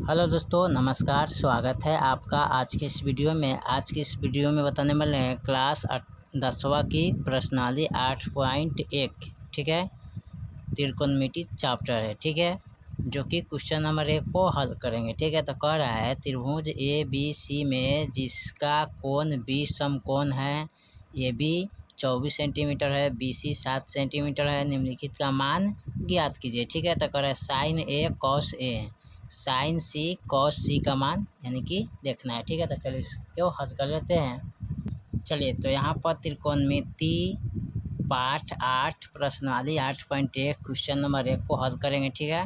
Hello दोस्तों, नमस्कार। स्वागत है आपका आज की इस वीडियो में। आज की इस वीडियो में बताने वाले हैं क्लास 10वां की प्रश्नावली 8.1। ठीक है, त्रिकोणमिति चैप्टर है। ठीक है, जो कि क्वेश्चन नंबर 1 को हल करेंगे। ठीक है, तो कह रहा है त्रिभुज ए बी सी में जिसका कोण बी समकोण है, ए बी 24 सेंटीमीटर है, बी सी 7 सेंटीमीटर है, निम्नलिखित का मान ज्ञात कीजिए। ठीक है, तो कह रहा है sign A cos A, sign C cos सी का मान यानी कि देखना है। ठीक है, तो चलिए इसको हल कर लेते हैं। चलिए, तो यहाँ पर त्रिकोणमिति पाठ 8 प्रश्नावली 8.1 क्वेश्चन नंबर 1 को हल करेंगे। ठीक है,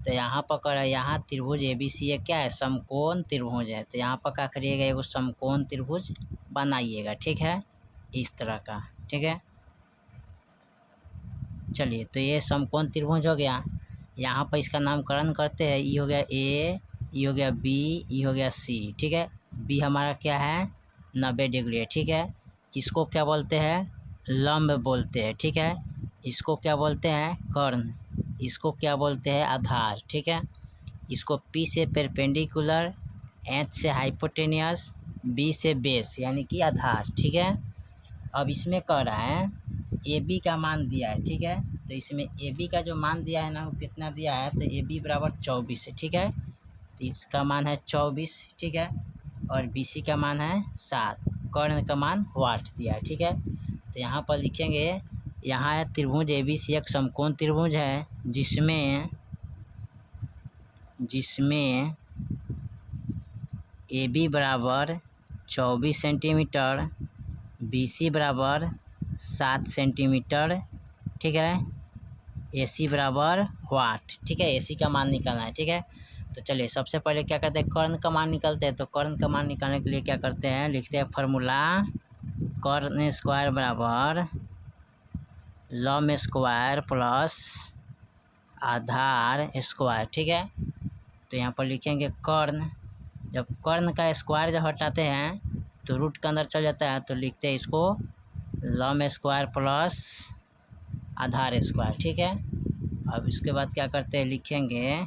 तो यहाँ पर कर यहाँ त्रिभुज ए बी सी क्या है, समकोण त्रिभुज है। तो यहाँ पर क्या करिएगा, एगो समकोण त्रिभुज बनाइएगा। ठीक है, इस तरह का। ठीक है, चलिए, तो ये समकोण त्रिभुज हो गया। यहाँ पर इसका नामकरण करते हैं। ये हो गया ए, ये हो गया बी, ये हो गया सी। ठीक है, बी हमारा क्या है, 90 डिग्री है। ठीक है, इसको क्या बोलते हैं, लंब बोलते हैं। ठीक है, इसको क्या बोलते हैं, कर्ण। इसको क्या बोलते हैं, आधार। ठीक है, इसको पी से परपेंडिकुलर, एच से हाइपोटेनियस, बी से बेस यानी कि आधार। ठीक है, अब इसमें कह रहा है ए बी का मान दिया है। ठीक है, तो इसमें ए बी का जो मान दिया है ना, वो कितना दिया है, तो ए बी बराबर 24 है। ठीक है, तो इसका मान है 24। ठीक है, और बी सी का मान है 7, कर्ण का मान 8 दिया है। ठीक है, तो यहाँ पर लिखेंगे, यहाँ है त्रिभुज ए बी सी एक समकोण त्रिभुज है जिसमें ए बी बराबर 24 सेंटीमीटर, बी सी बराबर 7 सेंटीमीटर। ठीक है, ए सी बराबर 8। ठीक है, ए सी का मान निकालना है। ठीक है, तो चलिए सबसे पहले क्या करते हैं, कर्ण का मान निकालते हैं। तो कर्ण का मान निकालने के लिए क्या करते हैं, लिखते हैं फार्मूला कर्ण स्क्वायर बराबर लंब स्क्वायर प्लस आधार स्क्वायर। ठीक है, तो यहाँ पर लिखेंगे कर्ण। जब कर्ण का स्क्वायर जब हटाते हैं तो रूट के अंदर चल जाता है, तो लिखते हैं इसको लंब स्क्वायर प्लस आधार स्क्वायर। ठीक है, अब इसके बाद क्या करते हैं, लिखेंगे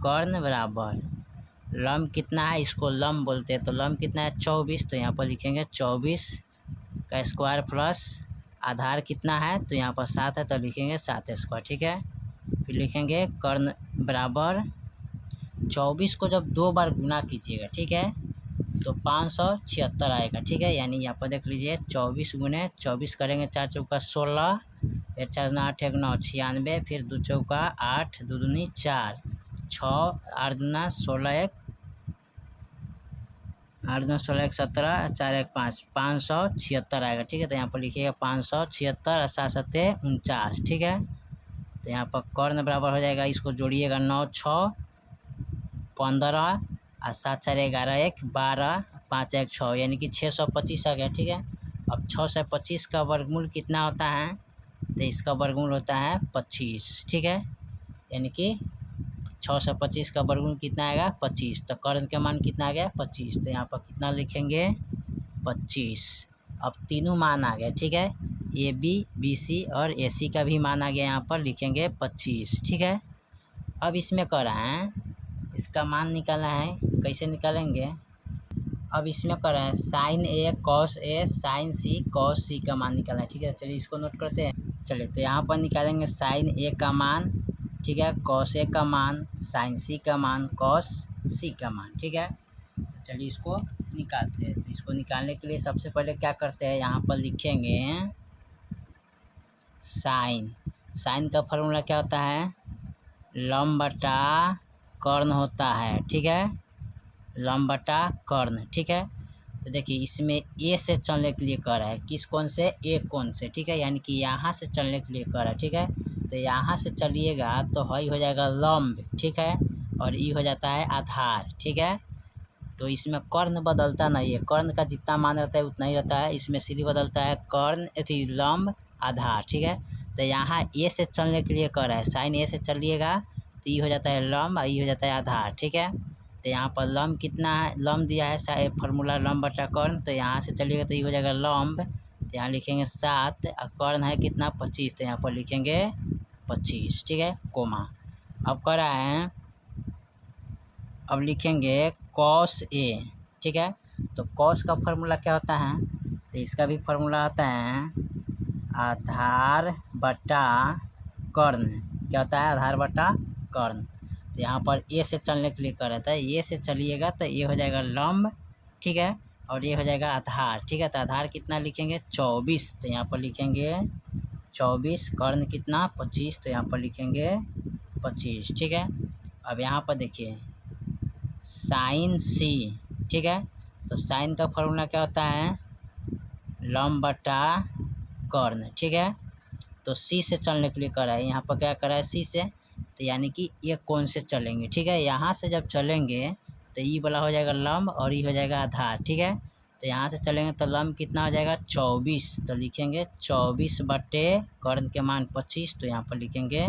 कर्ण बराबर लंब कितना है, इसको लंब बोलते हैं। तो लंब कितना है, 24। तो यहाँ पर लिखेंगे 24 का स्क्वायर प्लस आधार कितना है, तो यहाँ पर 7 है, तो लिखेंगे 7 स्क्वायर। ठीक है, फिर लिखेंगे कर्ण बराबर 24 को जब 2 बार गुना कीजिएगा, ठीक है, तो 576 आएगा। ठीक है, यानी यहाँ पर देख लीजिए 24 गुने 24 करेंगे, 4 चौका 16, फिर 4 दूना 8 1 9 96, फिर 2 चौका 8, 2 दूनी 4, 6 8 दूना 16 1 8 दूना 16 1 17, 4 1 5, 576 आएगा। ठीक है, तो यहाँ पर लिखिएगा 576 और 7 7 49। ठीक है, तो यहाँ पर कर्ण बराबर हो जाएगा, इसको जोड़िएगा 9 6 15 और 7 4 11 1 12 5 1 6, यानी कि 625 आ गया। ठीक है, अब 625 का वर्गमूल कितना होता है, तो इसका वर्गमूल होता है 25। ठीक है, यानी कि 625 का वर्गमूल कितना आएगा, 25। तो कर्ण का मान कितना आ गया, 25। तो यहाँ पर कितना लिखेंगे, 25। अब तीनों मान आ गए। ठीक है, ए बी बी सी और ए सी का भी मान आ गया, यहाँ पर लिखेंगे 25। ठीक है, अब इसमें कह रहा है इसका मान निकालना है, कैसे निकालेंगे, अब इसमें कर रहे हैं sign A cos A, sign C cos सी का मान निकालना है। ठीक है, चलिए इसको नोट करते हैं। चलिए, तो यहाँ पर निकालेंगे साइन ए का मान, ठीक है, कॉस ए का मान, साइन सी का मान, कॉस सी का मान। ठीक है, तो चलिए इसको निकालते हैं। तो इसको निकालने के लिए सबसे पहले क्या करते हैं, यहाँ पर लिखेंगे साइन। साइन का फॉर्मूला क्या होता है, लंब बटा कर्ण होता है। ठीक है, लंब बटा कर्ण। ठीक है, तो देखिए इसमें ए से चलने के लिए कह रहा है, किस कोण से, ए कोण से। ठीक है, यानी कि यहाँ से चलने के लिए कह रहा है। ठीक है, तो यहाँ से चलिएगा तो हई हो जाएगा लंब। ठीक है, और ई हो जाता है आधार। ठीक है, तो इसमें कर्ण बदलता नहीं है, कर्ण का जितना मान रहता है उतना ही रहता है, इसमें सीधी बदलता है कर्ण अथी लंब आधार। ठीक है, तो यहाँ ए से चलने के लिए कह रहा है, साइन ए से चलिएगा तो ये हो जाता है लंब और ये हो जाता है आधार। ठीक है, तो यहाँ पर लंब कितना है, लंब दिया है फार्मूला लंब बटा कर्ण, तो यहाँ से चलिएगा तो ये हो जाएगा लंब, तो यहाँ लिखेंगे 7 और कर्ण है कितना 25, तो यहाँ पर लिखेंगे 25। ठीक है, कोमा। अब कह रहा है अब लिखेंगे कॉस ए, ठीक है। तो कॉस का फार्मूला क्या होता है, तो इसका भी फार्मूला होता है आधार बटा कर्ण। क्या होता है, आधार बटा कर्ण। तो यहाँ पर ए से चलने के लिए कर रहा था, ए से चलिएगा तो ये हो जाएगा लंब, ठीक है, और ये हो जाएगा आधार, ठीक है। तो आधार कितना लिखेंगे 24, तो यहाँ पर लिखेंगे 24, कर्ण कितना 25, तो यहाँ पर लिखेंगे 25, ठीक है। अब यहाँ पर देखिए साइन सी, ठीक है। तो साइन का फॉर्मूला क्या होता है, लंब बटा कर्ण, ठीक है। तो सी से चलने के लिए कर रहा है, यहाँ पर क्या कर रहा है सी से, तो यानी कि ये कौन से चलेंगे, ठीक है। यहाँ से जब चलेंगे तो ई वाला हो जाएगा लंब और ई हो जाएगा आधार, ठीक है। तो यहाँ से चलेंगे तो लंब कितना हो जाएगा 24, तो लिखेंगे 24 बटे कर्ण के मान 25, तो यहाँ पर लिखेंगे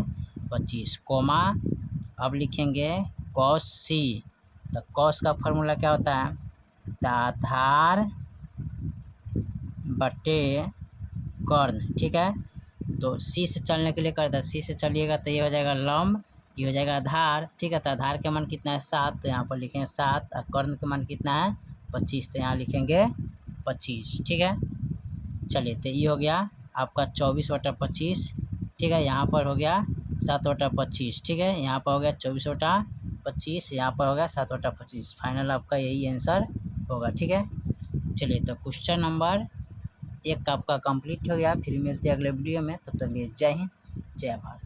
25 कोमा। अब लिखेंगे कॉस सी, तो कॉस का फॉर्मूला क्या होता है, तो आधार बटे कर्ण, ठीक है। तो सी से चलने के लिए करता है, सी से चलिएगा तो ये हो जाएगा लंब, ये हो जाएगा आधार, ठीक है। तो आधार के मान कितना है 7, तो यहाँ पर लिखेंगे 7, और कर्ण के मान कितना है 25, तो यहाँ लिखेंगे 25, ठीक है। चलिए तो ये हो गया आपका 24/25, ठीक है। यहाँ पर हो गया 7/25, ठीक है। यहाँ पर हो गया 24/25, यहाँ पर हो गया 7/25। फाइनल आपका यही आंसर होगा, ठीक है। चलिए तो क्वेश्चन नंबर 1 आपका कंप्लीट हो गया। फिर मिलते हैं अगले वीडियो में, तब तक के लिए जय हिंद जय भारत।